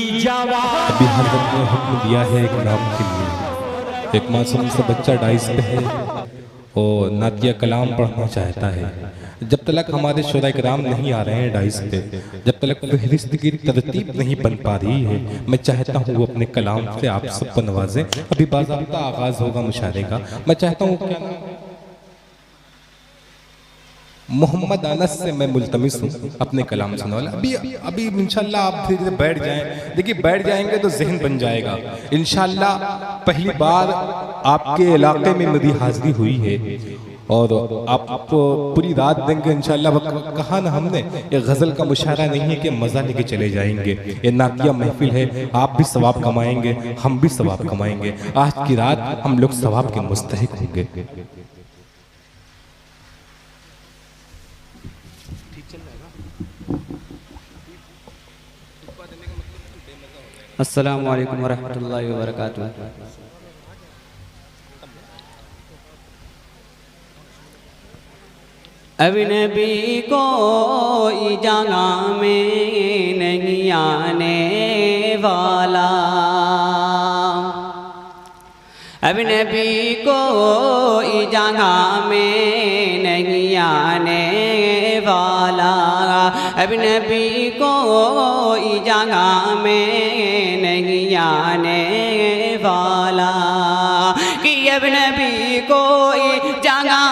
अभी हज़रत ने हुक्म दिया है एक नाम के लिए। एक मासूम सा बच्चा डाइस पे है और नातिया कलाम पढ़ना चाहता है। जब तक हमारे शुरा इकराम नहीं आ रहे हैं डाइस पे, जब तक फहरिस्त की तरतीब नहीं बन पा रही है, मैं चाहता हूँ वो अपने कलाम से आप सबको नवाजें। अभी बाज़ाब्ता आगाज़ होगा मुशारे का। मैं चाहता हूँ क्या मोहम्मद अनस से मैं मुल्तमिस हूँ अपने कलाम सुनने वाला। अभी इंशाल्लाह आप धीरे धीरे बैठ जाएं। देखिए बैठ जाएंगे तो जहन बन जाएगा इंशाल्लाह। पहली बार आपके इलाके में मेरी हाजिरी हुई है और आप पूरी रात देंगे इंशाल्लाह। कहा ना हमने ये गज़ल का मुशायरा नहीं है कि मज़ा लेके चले जाएंगे। ये नातिया महफिल है, आप भी सवाब कमाएंगे, हम भी सवाब कमाएंगे। आज की रात हम लोग सवाब के मुस्तहिक होंगे। अस्सलामु अलैकुम वरहमतुल्लाहि वबरकातुहू। अब नबी कोई जगह में नहीं आने वाला, अब नबी कोई जगह में नहीं आने वाला, अब नबी कोई जगह में नहीं आने वाला, कि अब नबी कोई जगह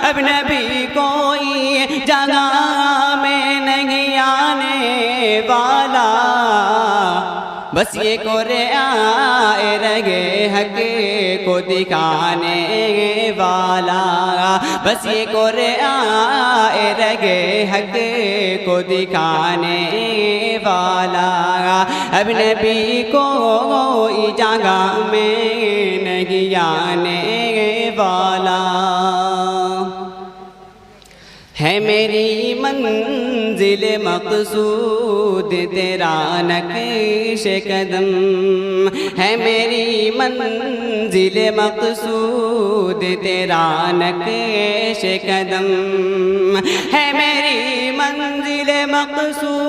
अब नबी कोई जगह में नहीं आने वाला, बस ये कुरान रगे हक को दिखाने वाला, बस ये कुरान रगे हक को दिखाने वाला, अब नबी कोई जगह में नहीं आने वाला। है मेरी मंजिल मक़सूद तेरा नक्श कदम, है मेरी मंजिल मक़सूद तेरा नक्श कदम, है मेरी मंजिल मक़सूद,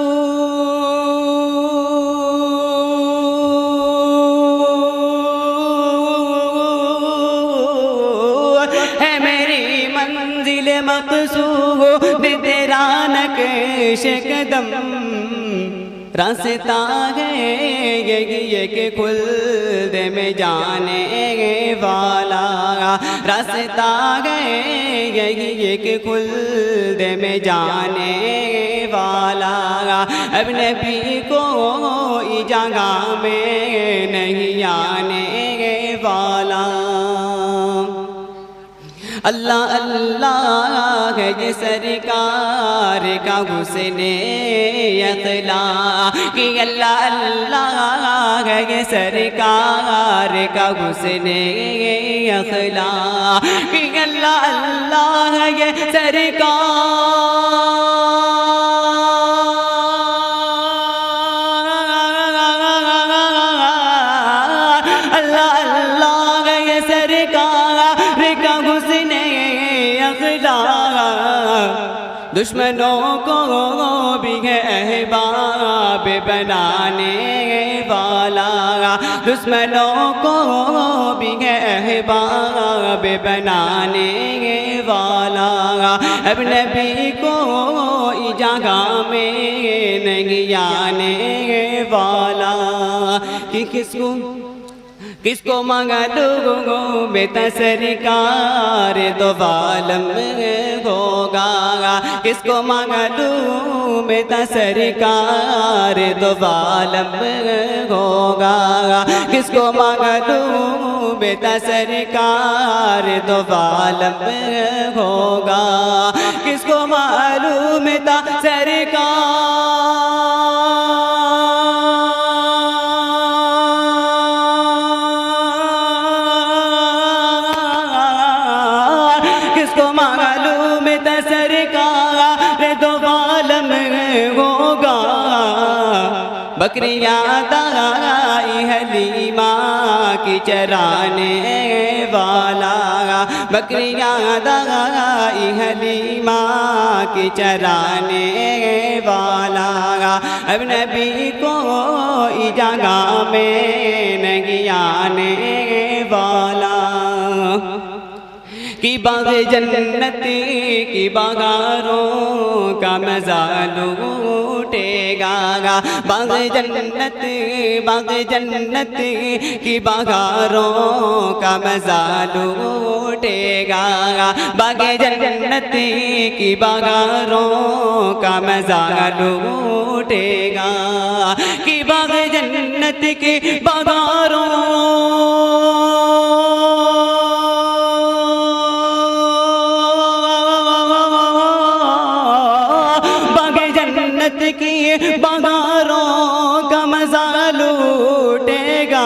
है मेरी मंजिल मक़सूद तेरा नक्श कदम, रास्ता है ये कि खुल्द में जाने वाला, रास्ता है ये कि खुल्द में जाने वाला, अब नबी कोई जगह में नहीं आने वाला। अल्लाह अल्लाह है ये सरकार का हुस्ने अखला, कि अल्लाह अल्लाह है ये सरकार का हुस्ने अखला, कि अल्लाह अल्लाह है ये सरकार, अल्लाह अल्लाह है ये सरकार का हुस्ने अखला, दुश्मनों को भी है अहबाब बनाने वाला, दुश्मनों को भी है अहबाब बनाने वाला, अब नबी कोई जगह में नहीं आने वाला, कि किसको मांगा लोगों बेटा सरकार तो बालम होगा, किसको मांगा लूँ बेटा सरकार तो बालम होगा, किसको मांगा लूँ बेटा सरकार तो बालम होगा, किसको मालूम था सरकार, किसको मालूम था सरकार तो बालम होगा, बकरियाँ दाई हलीमा की चराने वाला, बकरियां दाई हलीमा की चराने वाला, अब नबी को जगह में नहीं आने वाला। कि बाग जन्नत की बागारों का मजा लूटेगा, बाग जन्नत की बागारों का मजा लूटेगा, बाग जन्नत की बागारों का मजा लूटेगा। कि बाग जन्नत की बागारों की बहारों का मजा लूटेगा,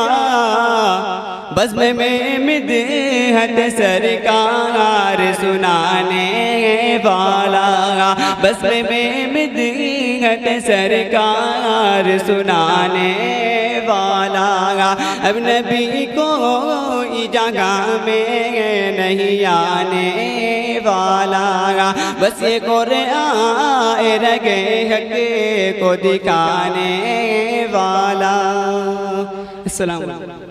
बज़्म में मिदहत सरकार सुनाने वाला, बज़्म में मिदहत सरकार सुनाने वाला। अब नबी को जगह में नहीं आने वाला, बस ये कुरान रगे हक को दिखाने वाला। अस्सलाम वालेकुम।